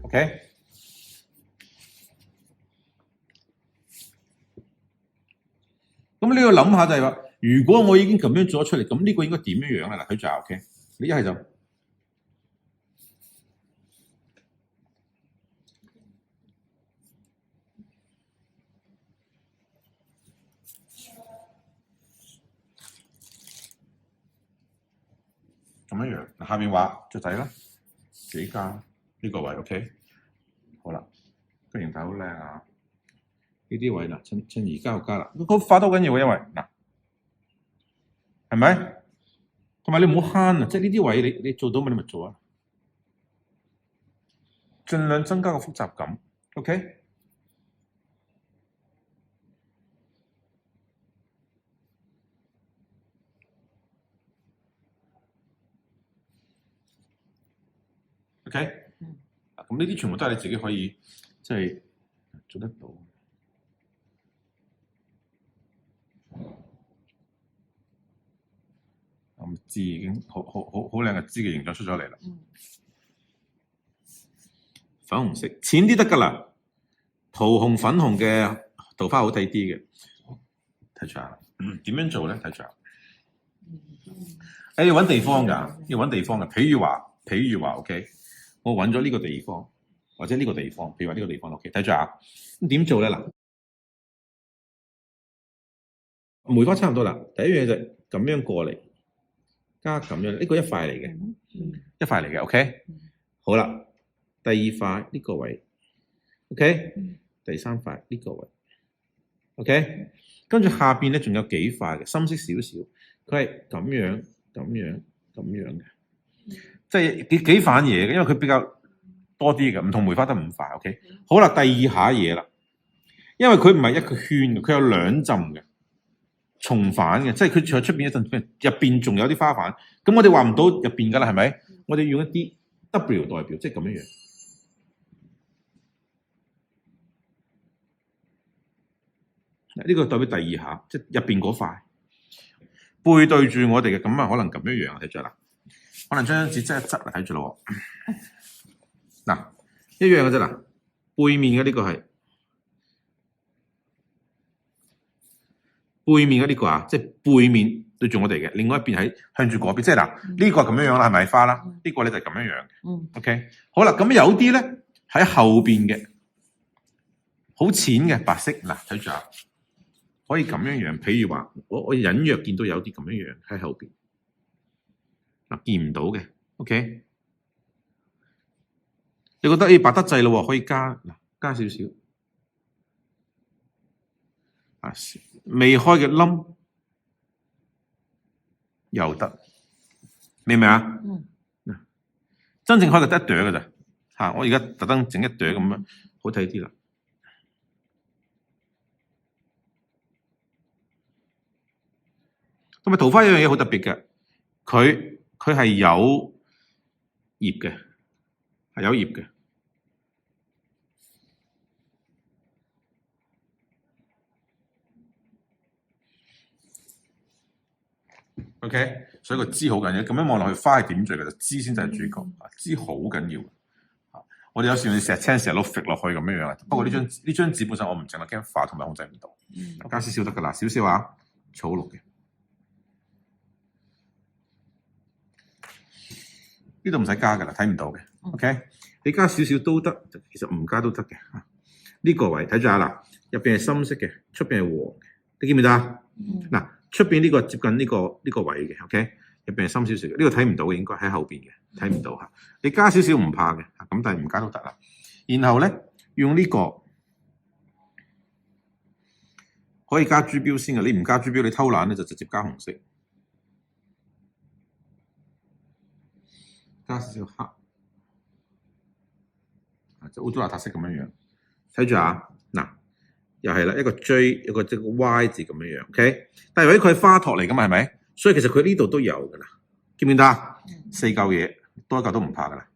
OK。咁你要諗下就係話，如果我已經咁樣做咗出嚟，咁呢個應該點樣樣啊？嗱，睇住啊 ，OK。你一係就咁樣樣，嗱下邊畫雀仔啦，自己加呢個位 OK。好啦，個形態好靚啊！呢啲位嗱，趁而家就加啦，個畫都緊要嘅，因為嗱，係咪？同埋你唔好慳啊，即係呢啲位你做到咪你咪做啊，盡量增加個複雜感 ，OK。OK，咁呢啲全部都係你自己可以即係做得到。咁字已經好靚嘅字嘅形狀出咗嚟啦。粉紅色淺啲得㗎啦，桃紅粉紅嘅桃花好睇啲嘅。睇住下，點樣做咧？睇住下。你要揾地方㗎，要揾地方嘅。譬如話 OK， 我揾咗呢個地方，或者呢個地方，譬如話呢個地方 OK， 睇住下。咁點做咧？嗱，梅花差唔多啦。第一樣嘢就咁樣過嚟，加咁樣，呢個一塊嚟嘅，一塊嚟嘅 OK。好啦，第二塊呢個位 OK，第三塊呢個位 OK， 跟住下邊咧仲有幾塊嘅，深色少少，佢係咁樣嘅，即係幾反嘢嘅，因為佢比較多啲嘅，唔同梅花得5塊 OK。好啦，第二下嘢啦，因為佢唔係一個圈嘅，佢有兩浸嘅。重返嘅，即係佢除咗出邊一陣，入邊仲有啲花瓣。咁我哋畫唔到入邊㗎啦，係咪？我哋用一啲 W 代表，即係咁樣樣。呢個代表第二下，即係入邊嗰塊背對住我哋嘅，咁啊可能咁樣樣睇住啦。可能將張紙側一側嚟睇住咯。嗱，一樣嘅啫嗱，背面嘅呢個係。背面嘅呢個啊，即係背面對住我哋嘅，另外一邊喺向住嗰邊，即係嗱，呢個咁樣樣啦，係咪花啦？呢個咧就係咁樣樣嘅。OK， 好啦，咁有啲咧喺後邊嘅，好淺嘅白色，嗱睇住啊，可以咁樣樣。譬如話，我隱約見到有啲咁樣樣喺後邊，嗱見唔到嘅。OK， 你覺得白得滯咯，可以加少少。啊，未開嘅冧又得，明唔明啊？真正開嘅得一朵嘅咋嚇，我而家特登整一朵咁樣，好睇啲啦。同埋桃花有樣嘢好特別嘅，佢係有葉嘅，係有葉嘅。OK， 所以個枝好緊要。咁樣望落去，花係點綴嘅，枝先就係主角。枝好緊要。我哋有時你成日都揈落去咁樣樣。不過呢張紙本身我唔整啦，驚化同埋控制唔到。加少少得㗎啦，少少啊，草綠嘅。呢度唔使加㗎啦，睇唔到嘅。OK， 你加少少都得，其實唔加都得嘅。呢個位睇住下啦，入邊係深色嘅，出邊係黃嘅，你見唔見到啊？嗱，出邊呢個接近呢個位嘅 ，OK， 入邊係深少少嘅，呢個睇唔到嘅，應該喺後邊嘅，睇唔到嚇。你加少少唔怕嘅，咁但係唔加都得啦。然後咧，用呢個可以加珠標先嘅，你唔加珠標，你偷懶咧就直接加紅色，加少少黑，就污糟邋遢色咁樣樣。睇住啊，嗱。又係啦，一個 J 一個即個 Y 字咁樣樣 ，OK。但係由於佢係花托嚟噶嘛，係咪？所以其實佢呢度都有噶啦，見唔見到啊？4嚿嘢，多一嚿都唔怕噶啦，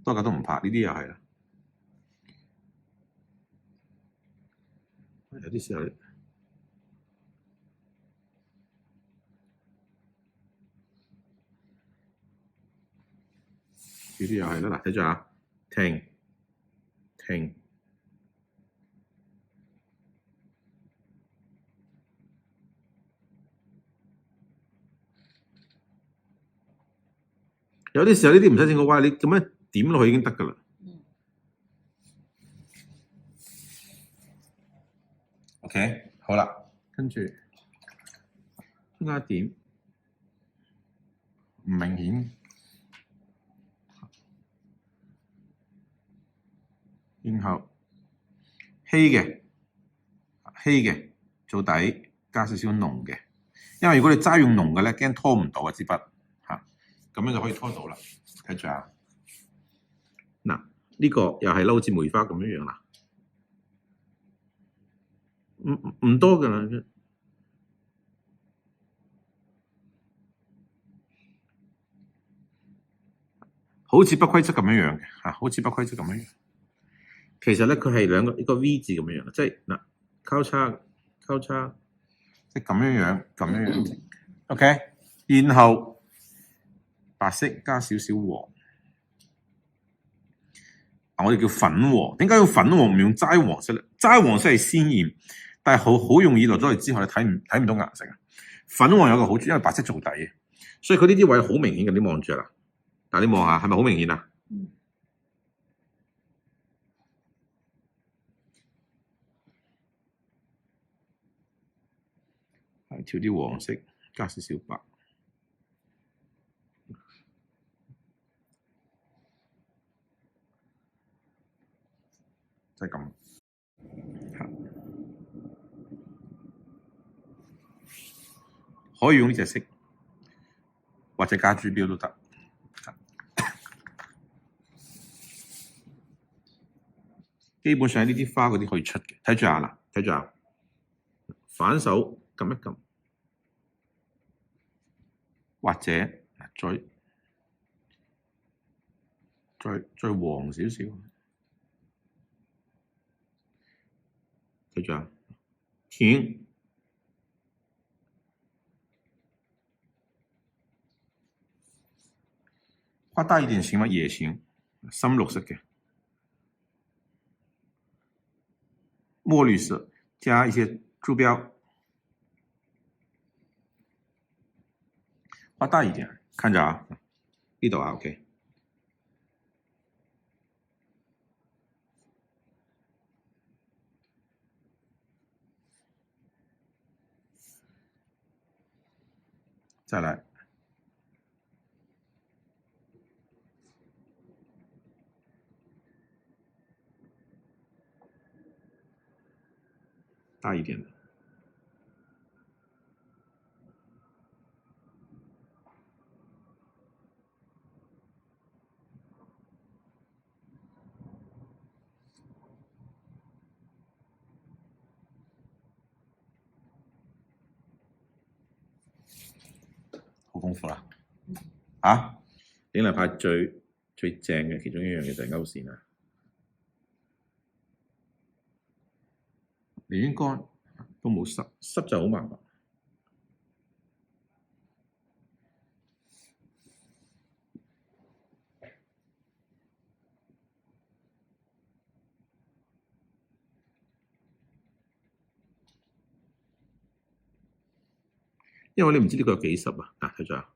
多一嚿都唔怕。呢啲又係啦，有啲時候呢啲又係啦，嗱睇住啊，停停。有啲時候呢啲唔使整個 Y， 你咁樣點落去已經得㗎啦。OK， 好啦，跟住中間一點唔明顯，然後稀嘅做底，加少少濃嘅，因為如果你齋用濃嘅咧，驚拖唔到啊支筆嚇，咁樣就可以拖到啦。睇住啊，嗱呢個又係好似梅花咁樣啦，唔多㗎啦。好似不規則咁樣嘅嚇，好似不規則咁樣。其實咧，佢係一個 V 字咁樣，即係嗱交叉，即係咁樣。OK， 然後白色加少少黃，我哋叫粉黃。點解要粉黃唔用齋黃色咧？齋黃色係鮮豔，但係好容易落咗去之後咧，睇唔到顏色啊。粉黃有個好處，因為白色做底嘅，所以佢呢啲位好明顯嘅。你望住啦，嗱你望下係咪好明顯啊？調啲黃色，加少少白，就係咁。可以用呢隻色，或者加珠標都得。基本上呢啲花嗰啲可以出嘅，睇住下啦，睇住下，反手撳一撳，或者再黃少少，睇住下，停，畫大一點行嗎？也行，深綠色嘅，墨綠色加一些珠標。畫大一點，看着啊，呢度啊 ，OK。再來，大一點的。好豐富啦！啊，影泥派最正嘅其中一樣嘢就係勾線啦。你應該都冇濕就好麻煩。因為你唔知呢個有幾濕啊，睇住啊。